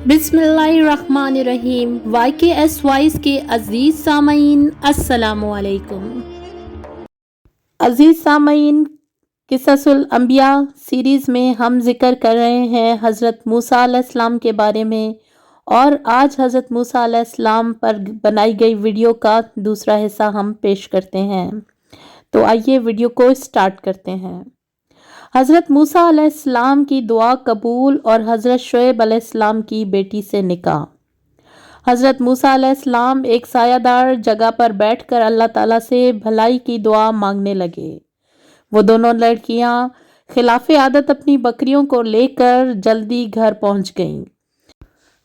बिस्मिल्लाहिर्रहमानिर्रहीम। YKS voice के अज़ीज़ सामईन अस्सलामु अलैकुम। अज़ीज़ सामईन, क़िससुल अंबिया सीरीज़ में हम ज़िक्र कर रहे हैं हज़रत मूसा अलैहिस्सलाम के बारे में, और आज हज़रत मूसा अलैहिस्सलाम पर बनाई गई वीडियो का दूसरा हिस्सा हम पेश करते हैं। तो आइए वीडियो को स्टार्ट करते हैं। हज़रत मूसा अलैहिस्सलाम की दुआ कबूल और हज़रत शुएब अलैहिस्सलाम की बेटी से निकाह। हज़रत मूसा अलैहिस्सलाम एक सायादार जगह पर बैठकर अल्लाह ताला से भलाई की दुआ मांगने लगे। वो दोनों लड़कियां खिलाफ आदत अपनी बकरियों को लेकर जल्दी घर पहुंच गईं।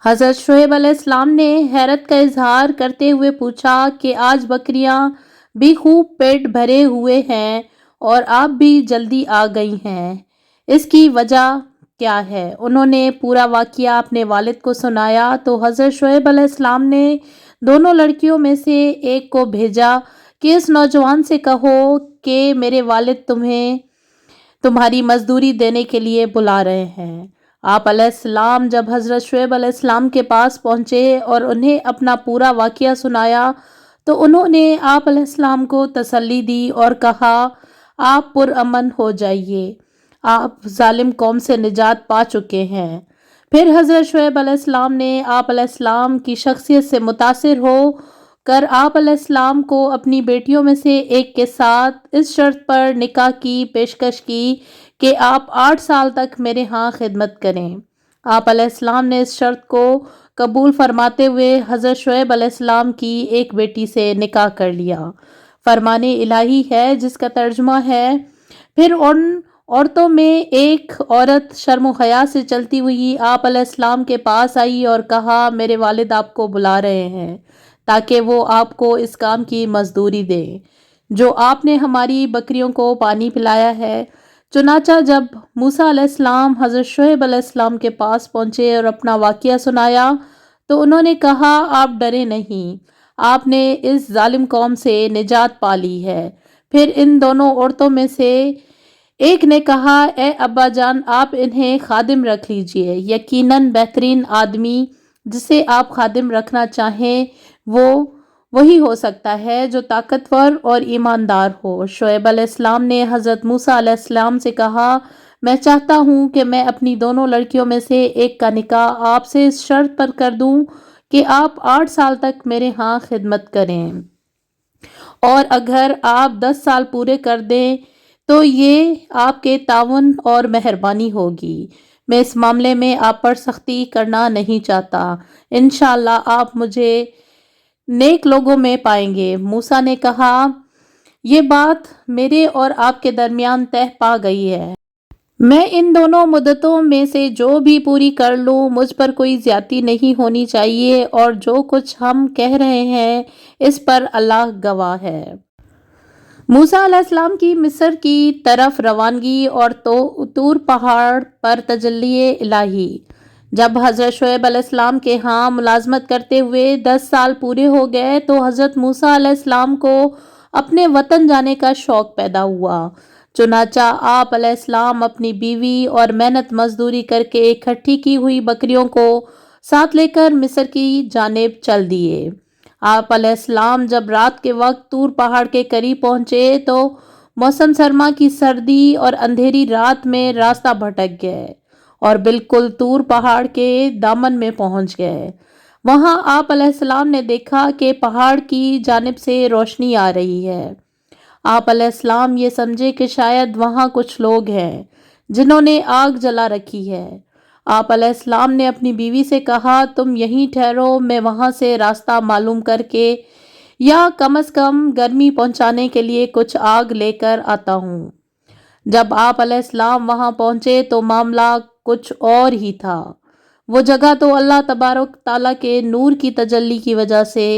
हज़रत शुएब अलैहिस्सलाम ने हैरत का इजहार करते हुए पूछा कि आज बकरियां भी खूब पेट भरे हुए हैं और आप भी जल्दी आ गई हैं, इसकी वजह क्या है? उन्होंने पूरा वाक़या अपने वालिद को सुनाया तो हज़रत शुएब अलैहिस्सलाम ने दोनों लड़कियों में से एक को भेजा कि इस नौजवान से कहो कि मेरे वालिद तुम्हें तुम्हारी मजदूरी देने के लिए बुला रहे हैं। आप अलैहिस्सलाम जब हज़रत शुएब अलैहिस्सलाम के पास पहुँचे और उन्हें अपना पूरा वाक़या सुनाया तो उन्होंने आप अलैहिस्सलाम को तसल्ली दी और कहा, आप पुरअमन हो जाइए, आप जालिम कौम से निजात पा चुके हैं। फिर हज़रत शुएब अलैहिस्सलाम ने आप अलैहिस्सलाम की शख्सियत से मुतासिर हो कर आप अलैहिस्सलाम को अपनी बेटियों में से एक के साथ इस शर्त पर निकाह की पेशकश की कि आप 8 साल तक मेरे यहाँ खिदमत करें। आप अलैहिस्सलाम ने इस शर्त को कबूल फरमाते हुए हज़रत शुएब अलैहिस्सलाम की एक बेटी से निकाह कर लिया। फरमाने इलाही है जिसका तर्जुमा है, फिर उन औरतों में एक औरत शर्म हया से चलती हुई आप अलैहिस्सलाम के पास आई और कहा, मेरे वालिद आपको बुला रहे हैं ताकि वो आपको इस काम की मजदूरी दें जो आपने हमारी बकरियों को पानी पिलाया है। चुनाचा जब मूसा अलैहिस्सलाम हज़रत शुएब अलैहिस्सलाम के पास पहुँचे और अपना वाक़या सुनाया तो उन्होंने कहा, आप डरे नहीं, आपने इस जालिम कौम से निजात पा ली है। फिर इन दोनों औरतों में से एक ने कहा, ए अब्बा जान, आप इन्हें खादिम रख लीजिए, यकीनन बेहतरीन आदमी जिसे आप खादिम रखना चाहें वो वही हो सकता है जो ताकतवर और ईमानदार हो। शुएब अलैहिस्सलाम ने हज़रत मूसा अलैहिस्सलाम से कहा, मैं चाहता हूँ कि मैं अपनी दोनों लड़कियों में से एक का निकाह आपसे इस शर्त पर कर दूँ कि आप 8 साल तक मेरे यहाँ खिदमत करें, और अगर आप 10 साल पूरे कर दें तो ये आपके ताउन और मेहरबानी होगी। मैं इस मामले में आप पर सख्ती करना नहीं चाहता। इंशाअल्लाह आप मुझे नेक लोगों में पाएंगे। मूसा ने कहा, ये बात मेरे और आपके दरमियान तय पा गई है। मैं इन दोनों मुद्दतों में से जो भी पूरी कर लूँ, मुझ पर कोई ज्यादती नहीं होनी चाहिए, और जो कुछ हम कह रहे हैं इस पर अल्लाह गवाह है। मूसा अलैहिस्सलाम की मिस्र की तरफ रवानगी और तो तूर पहाड़ पर तजल्ली इलाही। जब हज़रत शुएब अलैहिस्सलाम के यहाँ मुलाजमत करते हुए 10 साल पूरे हो गए तो हज़रत मूसा अलैहिस्सलाम को अपने वतन जाने का शौक़ पैदा हुआ। चुनाचा आप अलैहिस्सलाम अपनी बीवी और मेहनत मजदूरी करके इकट्ठी की हुई बकरियों को साथ लेकर मिस्र की जानिब चल दिए। आप अलैहिस्सलाम जब रात के वक्त तूर पहाड़ के करीब पहुँचे तो मौसम सरमा की सर्दी और अंधेरी रात में रास्ता भटक गए और बिल्कुल तूर पहाड़ के दामन में पहुंच गए। वहां आप अलैहिस्सलाम ने देखा कि पहाड़ की जानिब से रोशनी आ रही है। आप अलैहिस्सलाम ये समझे कि शायद वहां कुछ लोग हैं जिन्होंने आग जला रखी है। आप अलैहिस्सलाम ने अपनी बीवी से कहा, तुम यहीं ठहरो, मैं वहां से रास्ता मालूम करके या कम से कम गर्मी पहुंचाने के लिए कुछ आग लेकर आता हूँ। जब आप अलैहिस्सलाम वहां पहुंचे तो मामला कुछ और ही था। वो जगह तो अल्लाह तबारक ताला के नूर की तजल्ली की वजह से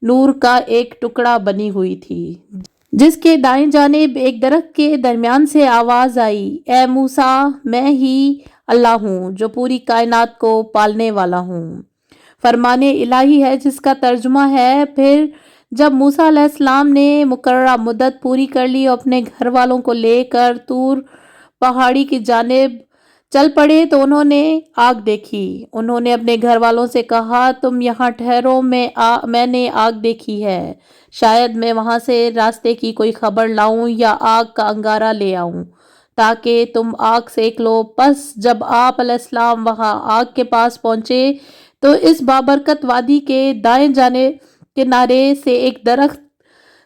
नूर का एक टुकड़ा बनी हुई थी, जिसके दाएं जानिब एक दरख्त के दरमियान से आवाज आई, ए मूसा, मैं ही अल्लाह हूँ जो पूरी कायनात को पालने वाला हूँ। फरमाने इलाही है जिसका तर्जुमा है, फिर जब मूसा अलैहिस्सलाम ने मुकर्ररा मुद्दत पूरी कर ली और अपने घर वालों को लेकर तूर पहाड़ी की जानिब चल पड़े तो उन्होंने आग देखी। उन्होंने अपने घर वालों से कहा, तुम यहाँ ठहरो, मैंने आग देखी है। शायद मैं वहां से रास्ते की कोई खबर लाऊं या आग का अंगारा ले आऊं ताकि तुम आग सेक लो। बस जब आप अलैहिस्सलाम वहां आग के पास पहुंचे तो इस बाबरकत वादी के दाएं जाने किनारे से एक दरख्त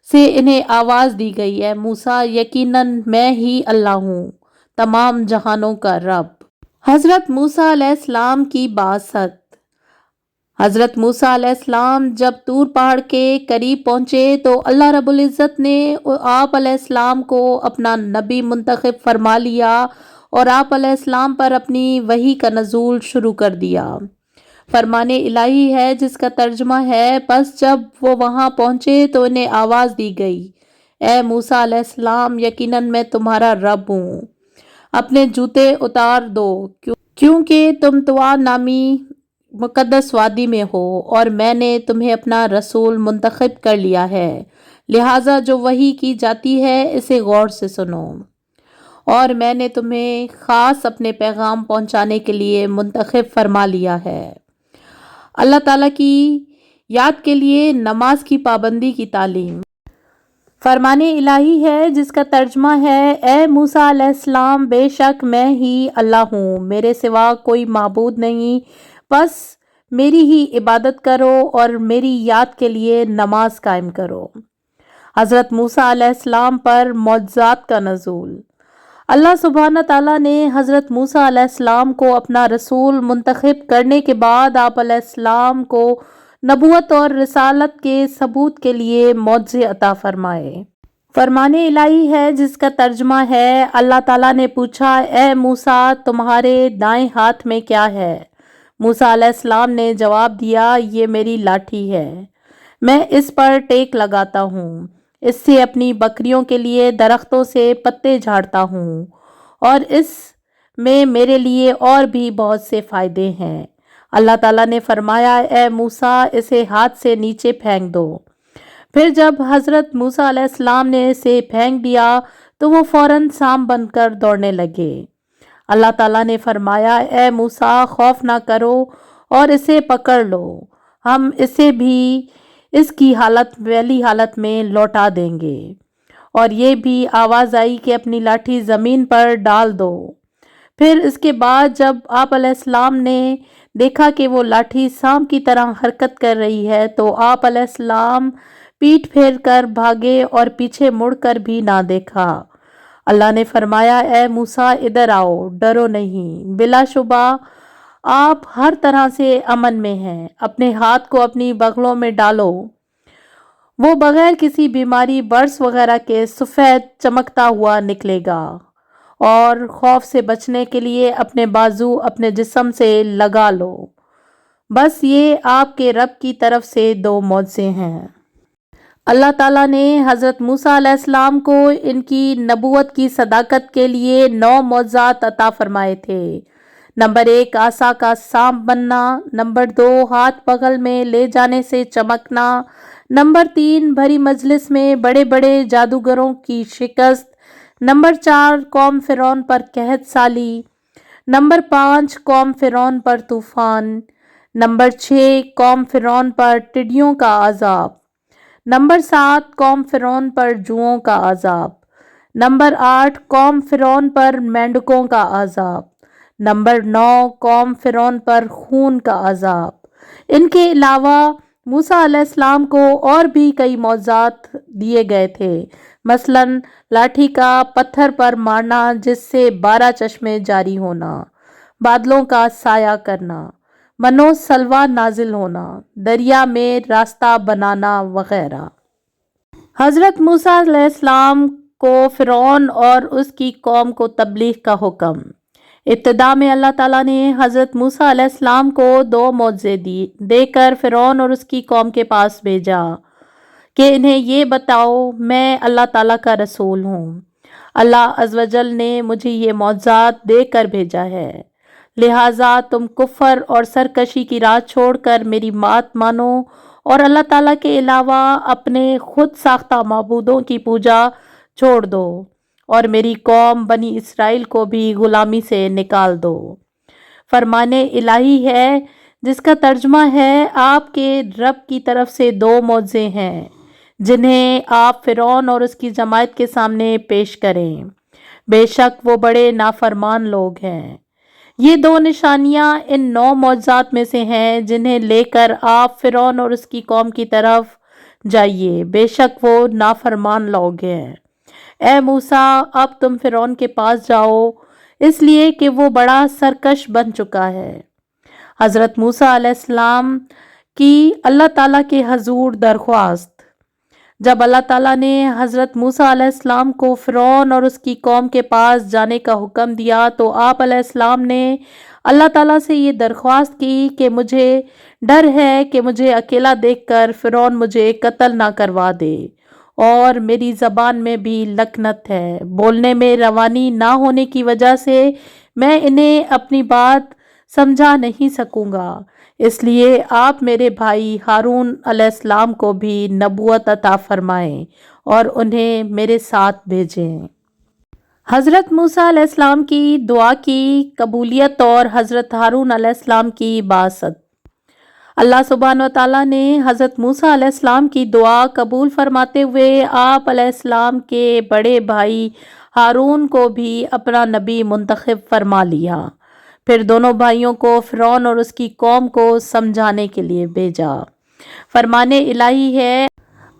से इन्हें आवाज दी गई है, मूसा यकीनन मैं ही अल्लाह हूँ, तमाम जहानों का रब। हजरत मूसा अलैहिस्सलाम की बासत। हजरत मूसा अलैहिस्सलाम जब तूर पहाड़ के करीब पहुंचे तो अल्लाह रब्बुल इज़्ज़त ने आप अलैहिस्सलाम को अपना नबी मुंतखब फरमा लिया और आप अलैहिस्सलाम पर अपनी वही का नज़ूल शुरू कर दिया। फरमाने इलाही है जिसका तर्जुमा है, बस जब वो वहां पहुंचे तो इन्हें आवाज दी गई, ए मूसा अलैहिस्सलाम यकीनन मैं तुम्हारा रब हूँ, अपने जूते उतार दो क्योंकि तुम तुआ नामी मुकद्दस वादी में हो और मैंने तुम्हें अपना रसूल मुंतखब कर लिया है, लिहाजा जो वही की जाती है इसे गौर से सुनो और मैंने तुम्हें खास अपने पैगाम पहुंचाने के लिए मुंतखब फरमा लिया है। अल्लाह ताला की याद के लिए नमाज की पाबंदी की तालीम। फरमाने इलाही है जिसका तर्जुमा है, ए मूसा अलैहिस्सलाम बेशक मैं ही अल्लाह हूँ, मेरे सिवा कोई माबूद नहीं, बस मेरी ही इबादत करो और मेरी याद के लिए नमाज कायम करो। हज़रत मूसा अलैहिस्सलाम पर मौजज़ात का नज़ूल। अल्लाह सुब्हाना ताला ने हज़रत मूसा अलैहिस्सलाम को अपना रसूल मुंतखब करने के बाद आप अलैहिस्सलाम को नबूवत और रिसालत के सबूत के लिए मौजज़े अता फरमाए। फरमाने इलाही है जिसका तर्जुमा है, अल्लाह ताला ने पूछा, ए मूसा तुम्हारे दाएं हाथ में क्या है? मूसा अलैहिस्सलाम ने जवाब दिया, ये मेरी लाठी है, मैं इस पर टेक लगाता हूँ, इससे अपनी बकरियों के लिए दरख्तों से पत्ते झाड़ता हूँ और इस में मेरे लिए और भी बहुत से फ़ायदे हैं। अल्लाह ताला ने फरमाया, ए मूसा इसे हाथ से नीचे फेंक दो। फिर जब हज़रत मूसा अलैहिस्सलाम ने इसे फेंक दिया तो वो फ़ौरन सांप बनकर दौड़ने लगे। अल्लाह ताला ने फरमाया, ए मूसा खौफ ना करो और इसे पकड़ लो, हम इसे भी इसकी वैली हालत में लौटा देंगे। और ये भी आवाज़ आई कि अपनी लाठी ज़मीन पर डाल दो। फिर इसके बाद जब आप अलैहिस्सलाम ने देखा कि वो लाठी सांप की तरह हरकत कर रही है तो आप अलैहिस्सलाम पीठ फेर कर भागे और पीछे मुड़कर भी ना देखा। अल्लाह ने फरमाया, ए मूसा इधर आओ, डरो नहीं, बिलाशुबा आप हर तरह से अमन में हैं, अपने हाथ को अपनी बगलों में डालो, वो बगैर किसी बीमारी बर्स वगैरह के सफ़ेद चमकता हुआ निकलेगा और खौफ से बचने के लिए अपने बाजू अपने जिस्म से लगा लो, बस ये आपके रब की तरफ से दो मौज़े हैं। अल्लाह ताला ने हज़रत मूसा अलैहिस्सलाम को इनकी नबूवत की सदाकत के लिए 9 मौज़ात अता फरमाए थे। नंबर 1 आसा का सांप बनना, नंबर 2 हाथ बगल में ले जाने से चमकना, नंबर 3 भरी मजलिस में बड़े बड़े जादूगरों की शिकस्त, नंबर 4 कौम फ़िरौन पर कहत साली, नंबर 5 कौम फ़िरौन पर तूफ़ान, नंबर 6 कौम फ़िरौन पर टिड्डियों का अजाब, नंबर 7 कौम फ़िरौन पर जुओं का अजाब, नंबर 8 कौम फ़िरौन पर मेंढकों का अजाब, नंबर 9 कौम फ़िरौन पर खून का अजाब। इनके अलावा मूसा अलैहिस्सलाम को और भी कई मौज़ात दिए गए थे, मसलन लाठी का पत्थर पर मारना जिससे 12 चश्मे जारी होना, बादलों का साया करना, मनो सलवा नाजिल होना, दरिया में रास्ता बनाना वगैरह। हज़रत मूसा अलैहिस्सलाम को फ़िरौन और उसकी कौम को तबलीग का हुक्म। इब्तिदा में अल्लाह ताला ने हज़रत मूसा अलैहिस्सलाम को 2 मौज़े देकर फ़िरौन और उसकी कौम के पास भेजा कि इन्हें ये बताओ मैं अल्लाह ताला का रसूल हूँ। अल्लाह अज़्ज़ व जल ने मुझे ये मौज़ात देकर भेजा है, लिहाजा तुम कुफ्र और सरकशी की राह छोड़कर मेरी बात मानो और अल्लाह ताला के अलावा अपने खुद साख्ता माबूदों की पूजा छोड़ दो اور میری قوم بنی اسرائیل کو بھی غلامی سے نکال دو۔ فرمان الہی ہے جس کا ترجمہ ہے آپ کے رب کی طرف سے 2 معجزے ہیں جنہیں آپ فرعون اور اس کی جماعت کے سامنے پیش کریں۔ بے شک وہ بڑے نافرمان لوگ ہیں۔ یہ 2 نشانیاں ان 9 معجزات میں سے ہیں جنہیں لے کر آپ فرعون اور اس کی قوم کی طرف جائیے، بے شک وہ نافرمان لوگ ہیں۔ اے موسیٰ، اب تم فرعون کے پاس جاؤ، اس لیے کہ وہ بڑا سرکش بن چکا ہے۔ حضرت موسیٰ علیہ السلام کی اللہ تعالیٰ کے حضور درخواست۔ جب اللہ تعالیٰ نے حضرت موسیٰ علیہ السلام کو فرعون اور اس کی قوم کے پاس جانے کا حکم دیا تو آپ علیہ السلام نے اللہ تعالیٰ سے یہ درخواست کی کہ مجھے ڈر ہے کہ مجھے اکیلا دیکھ کر فرعون مجھے قتل نہ کروا دے، اور میری زبان میں بھی لکنت ہے، بولنے میں روانی نہ ہونے کی وجہ سے میں انہیں اپنی بات سمجھا نہیں سکوں گا، اس لیے آپ میرے بھائی ہارون علیہ السلام کو بھی نبوت عطا فرمائیں اور انہیں میرے ساتھ بھیجیں۔ حضرت موسیٰ علیہ السلام کی دعا کی قبولیت اور حضرت ہارون علیہ السلام کی بعثت۔ اللہ سبحانہ و تعالیٰ نے حضرت موسیٰ علیہ السلام کی دعا قبول فرماتے ہوئے آپ علیہ السلام کے بڑے بھائی ہارون کو بھی اپنا نبی منتخب فرما لیا، پھر دونوں بھائیوں کو فرعون اور اس کی قوم کو سمجھانے کے لیے بھیجا۔ فرمان الہی ہے،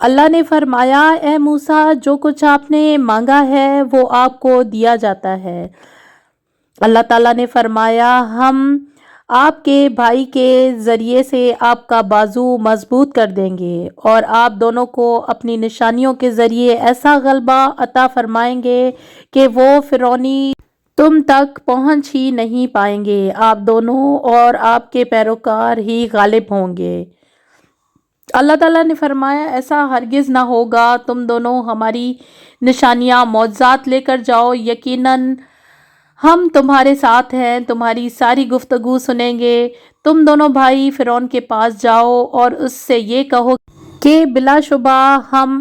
اللہ نے فرمایا، اے موسیٰ، جو کچھ آپ نے مانگا ہے وہ آپ کو دیا جاتا ہے۔ اللہ تعالیٰ نے فرمایا، ہم آپ کے بھائی کے ذریعے سے آپ کا بازو مضبوط کر دیں گے اور آپ دونوں کو اپنی نشانیوں کے ذریعے ایسا غلبہ عطا فرمائیں گے کہ وہ فرعونی تم تک پہنچ ہی نہیں پائیں گے، آپ دونوں اور آپ کے پیروکار ہی غالب ہوں گے۔ اللہ تعالیٰ نے فرمایا، ایسا ہرگز نہ ہوگا، تم دونوں ہماری نشانیاں معجزات لے کر جاؤ، یقیناً ہم تمہارے ساتھ ہیں، تمہاری ساری گفتگو سنیں گے۔ تم دونوں بھائی فرعون کے پاس جاؤ اور اس سے یہ کہو کہ بلا شبہ ہم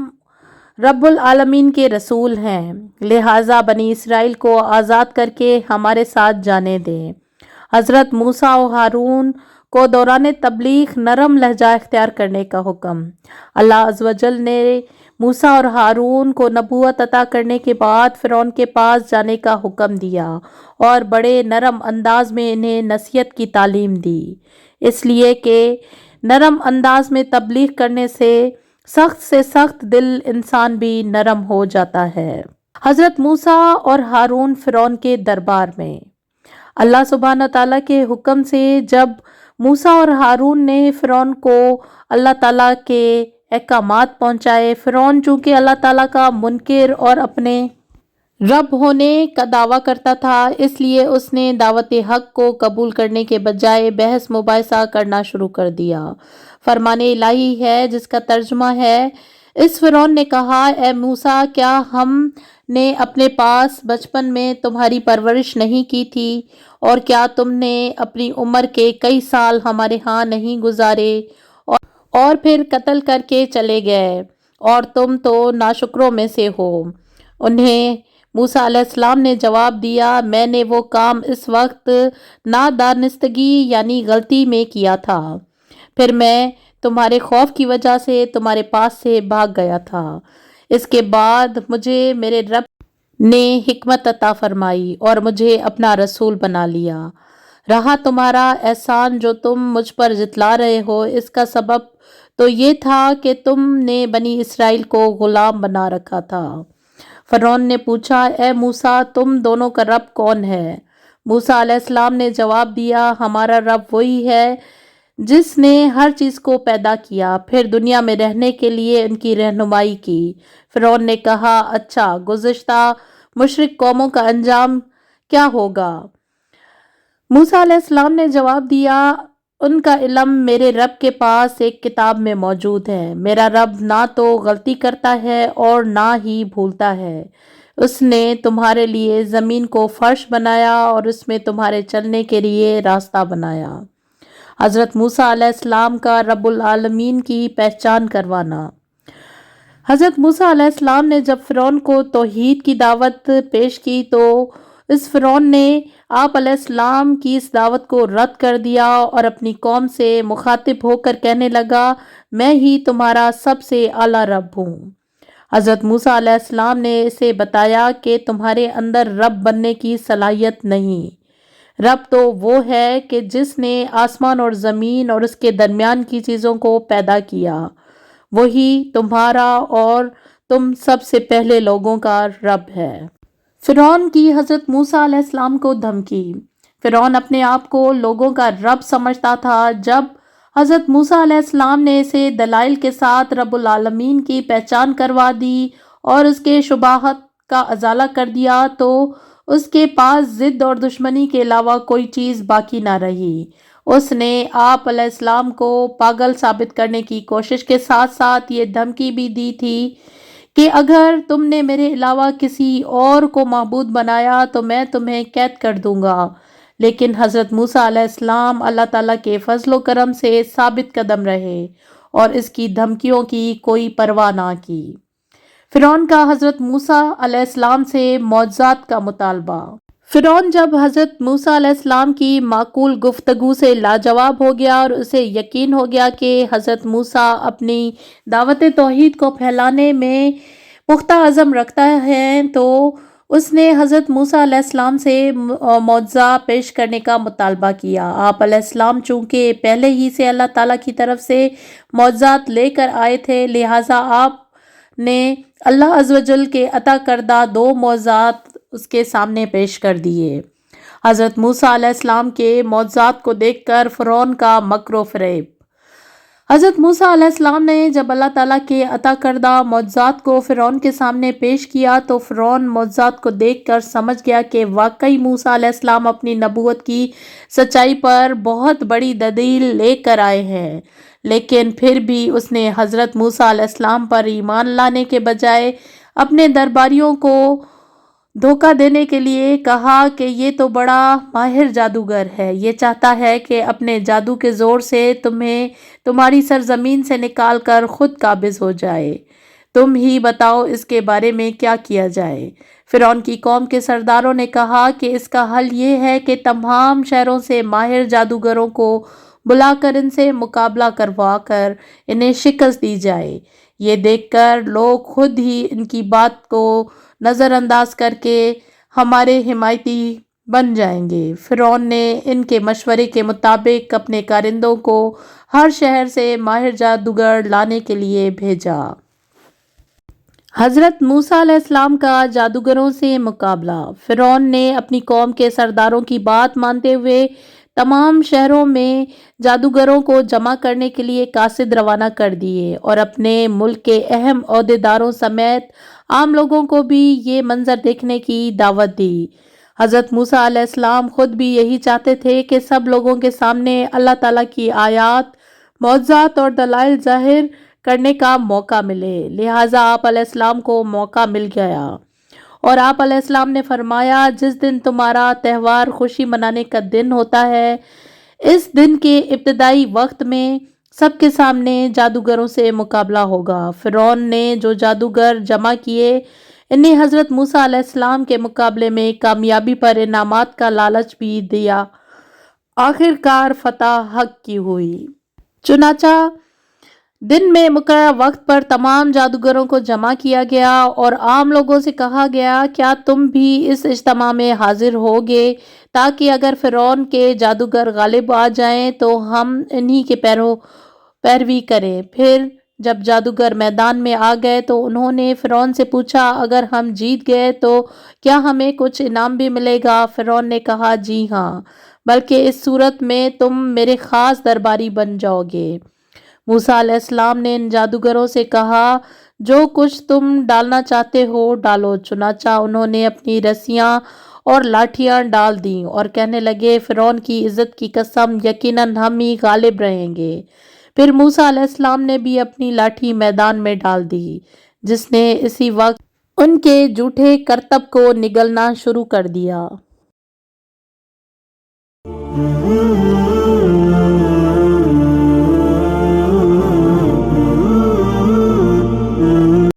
رب العالمین کے رسول ہیں، لہٰذا بنی اسرائیل کو آزاد کر کے ہمارے ساتھ جانے دیں۔ حضرت موسیٰ و ہارون کو دوران تبلیغ نرم لہجہ اختیار کرنے کا حکم۔ اللہ عز و جل نے موسیٰ اور ہارون کو نبوت عطا کرنے کے بعد فرعون کے پاس جانے کا حکم دیا اور بڑے نرم انداز میں انہیں نصیحت کی تعلیم دی، اس لیے کہ نرم انداز میں تبلیغ کرنے سے سخت دل انسان بھی نرم ہو جاتا ہے۔ حضرت موسیٰ اور ہارون فرعون کے دربار میں۔ اللہ سبحانہ تعالیٰ کے حکم سے جب موسیٰ اور ہارون نے فرعون کو اللہ تعالیٰ کے احکامات پہنچائے، فرعون چونکہ اللہ تعالیٰ کا منکر اور اپنے رب ہونے کا دعویٰ کرتا تھا، اس لیے اس نے دعوت حق کو قبول کرنے کے بجائے بحث مباحثہ کرنا شروع کر دیا۔ فرمان الہی ہے جس کا ترجمہ ہے، اس فرعون نے کہا، اے موسیٰ، کیا ہم نے اپنے پاس بچپن میں تمہاری پرورش نہیں کی تھی، اور کیا تم نے اپنی عمر کے کئی سال ہمارے ہاں نہیں گزارے اور پھر قتل کر کے چلے گئے، اور تم تو ناشکروں میں سے ہو۔ انہیں موسیٰ علیہ السلام نے جواب دیا، میں نے وہ کام اس وقت نادانستگی یعنی غلطی میں کیا تھا، پھر میں تمہارے خوف کی وجہ سے تمہارے پاس سے بھاگ گیا تھا۔ اس کے بعد مجھے میرے رب نے حکمت عطا فرمائی اور مجھے اپنا رسول بنا لیا۔ رہا تمہارا احسان جو تم مجھ پر جتلا رہے ہو، اس کا سبب تو یہ تھا کہ تم نے بنی اسرائیل کو غلام بنا رکھا تھا۔ فرعون نے پوچھا، اے موسیٰ، تم دونوں کا رب کون ہے؟ موسیٰ علیہ السلام نے جواب دیا، ہمارا رب وہی ہے جس نے ہر چیز کو پیدا کیا، پھر دنیا میں رہنے کے لیے ان کی رہنمائی کی۔ فرعون نے کہا، اچھا، گزشتہ مشرک قوموں کا انجام کیا ہوگا؟ موسیٰ علیہ السلام نے جواب دیا، ان کا علم میرے رب کے پاس ایک کتاب میں موجود ہے۔ میرا رب نہ تو غلطی کرتا ہے اور نہ ہی بھولتا ہے۔ اس نے تمہارے لیے زمین کو فرش بنایا اور اس میں تمہارے چلنے کے لیے راستہ بنایا۔ حضرت موسیٰ علیہ السلام کا رب العالمین کی پہچان کروانا۔ حضرت موسیٰ علیہ السلام نے جب فرعون کو توحید کی دعوت پیش کی تو اس فرعون نے آپ علیہ السلام کی اس دعوت کو رد کر دیا اور اپنی قوم سے مخاطب ہو کر کہنے لگا، میں ہی تمہارا سب سے اعلیٰ رب ہوں۔ حضرت موسیٰ علیہ السلام نے اسے بتایا کہ تمہارے اندر رب بننے کی صلاحیت نہیں، رب تو وہ ہے کہ جس نے آسمان اور زمین اور اس کے درمیان کی چیزوں کو پیدا کیا، وہی تمہارا اور تم سب سے پہلے لوگوں کا رب ہے۔ فرعون کی حضرت موسیٰ علیہ السلام کو دھمکی۔ فرعون اپنے آپ کو لوگوں کا رب سمجھتا تھا۔ جب حضرت موسیٰ علیہ السلام نے اسے دلائل کے ساتھ رب العالمین کی پہچان کروا دی اور اس کے شبہات کا ازالہ کر دیا تو اس کے پاس ضد اور دشمنی کے علاوہ کوئی چیز باقی نہ رہی۔ اس نے آپ علیہ السلام کو پاگل ثابت کرنے کی کوشش کے ساتھ ساتھ یہ دھمکی بھی دی تھی کہ اگر تم نے میرے علاوہ کسی اور کو معبود بنایا تو میں تمہیں قید کر دوں گا، لیکن حضرت موسیٰ علیہ السلام اللہ تعالیٰ کے فضل و کرم سے ثابت قدم رہے اور اس کی دھمکیوں کی کوئی پرواہ نہ کی۔ فرعون کا حضرت موسیٰ علیہ السلام سے معجزات کا مطالبہ۔ فرعون جب حضرت موسیٰ علیہ السلام کی معقول گفتگو سے لاجواب ہو گیا اور اسے یقین ہو گیا کہ حضرت موسیٰ اپنی دعوت توحید کو پھیلانے میں پختہ عزم رکھتا ہے تو اس نے حضرت موسیٰ علیہ السلام سے معجزہ پیش کرنے کا مطالبہ کیا۔ آپ علیہ السلام چونکہ پہلے ہی سے اللہ تعالیٰ کی طرف سے معجزات لے کر آئے تھے، لہٰذا آپ نے اللہ عز و جل کے عطا کردہ 2 معجزات اس کے سامنے پیش کر دیے۔ حضرت موسیٰ علیہ السلام کے معجزات کو دیکھ کر فرعون کا مکر و فریب۔ حضرت موسیٰ علیہ السلام نے جب اللہ تعالیٰ کے عطا کردہ معجزات کو فرعون کے سامنے پیش کیا تو فرعون معجزات کو دیکھ کر سمجھ گیا کہ واقعی موسیٰ علیہ السلام اپنی نبوت کی سچائی پر بہت بڑی دلیل لے کر آئے ہیں، لیکن پھر بھی اس نے حضرت موسیٰ علیہ السلام پر ایمان لانے کے بجائے اپنے درباریوں کو دھوکہ دینے کے لیے کہا کہ یہ تو بڑا ماہر جادوگر ہے، یہ چاہتا ہے کہ اپنے جادو کے زور سے تمہیں تمہاری سرزمین سے نکال کر خود قابض ہو جائے، تم ہی بتاؤ اس کے بارے میں کیا کیا جائے۔ فرعون کی قوم کے سرداروں نے کہا کہ اس کا حل یہ ہے کہ تمام شہروں سے ماہر جادوگروں کو بلا کر ان سے مقابلہ کروا کر انہیں شکست دی جائے۔ یہ دیکھ کر لوگ خود ہی ان کی بات کو نظر انداز کر کے ہمارے حمایتی بن جائیں گے۔ فرعون نے ان کے مشورے کے مطابق اپنے کارندوں کو ہر شہر سے ماہر جادوگر لانے کے لیے بھیجا۔ حضرت موسیٰ علیہ السلام کا جادوگروں سے مقابلہ۔ فرعون نے اپنی قوم کے سرداروں کی بات مانتے ہوئے تمام شہروں میں جادوگروں کو جمع کرنے کے لیے قاصد روانہ کر دیے اور اپنے ملک کے اہم عہدیداروں سمیت عام لوگوں کو بھی یہ منظر دیکھنے کی دعوت دی۔ حضرت موسیٰ علیہ السلام خود بھی یہی چاہتے تھے کہ سب لوگوں کے سامنے اللہ تعالیٰ کی آیات، معجزات اور دلائل ظاہر کرنے کا موقع ملے، لہٰذا آپ علیہ السلام کو موقع مل گیا اور آپ علیہ السلام نے فرمایا، جس دن تمہارا تہوار خوشی منانے کا دن ہوتا ہے، اس دن کے ابتدائی وقت میں سب کے سامنے جادوگروں سے مقابلہ ہوگا۔ فرعون نے جو جادوگر جمع کیے انہیں حضرت موسیٰ علیہ السلام کے مقابلے میں کامیابی پر انعامات کا لالچ بھی دیا۔ آخر کار فتح حق کی ہوئی۔ چنانچہ دن میں مقررہ وقت پر تمام جادوگروں کو جمع کیا گیا اور عام لوگوں سے کہا گیا، کیا تم بھی اس اجتماع میں حاضر ہوگے تاکہ اگر فرعون کے جادوگر غالب آ جائیں تو ہم انہی کے پیروی کریں۔ پھر جب جادوگر میدان میں آ گئے تو انہوں نے فرعون سے پوچھا، اگر ہم جیت گئے تو کیا ہمیں کچھ انعام بھی ملے گا؟ فرعون نے کہا، جی ہاں، بلکہ اس صورت میں تم میرے خاص درباری بن جاؤ گے۔ موسیٰ علیہ السلام نے ان جادوگروں سے کہا، جو کچھ تم ڈالنا چاہتے ہو ڈالو۔ چنانچہ انہوں نے اپنی رسیاں اور لاٹھیاں ڈال دیں اور کہنے لگے، فرعون کی عزت کی قسم، یقیناً ہم ہی غالب رہیں گے۔ پھر موسیٰ علیہ السلام نے بھی اپنی لاٹھی میدان میں ڈال دی، جس نے اسی وقت ان کے جھوٹے کرتب کو نگلنا شروع کر دیا۔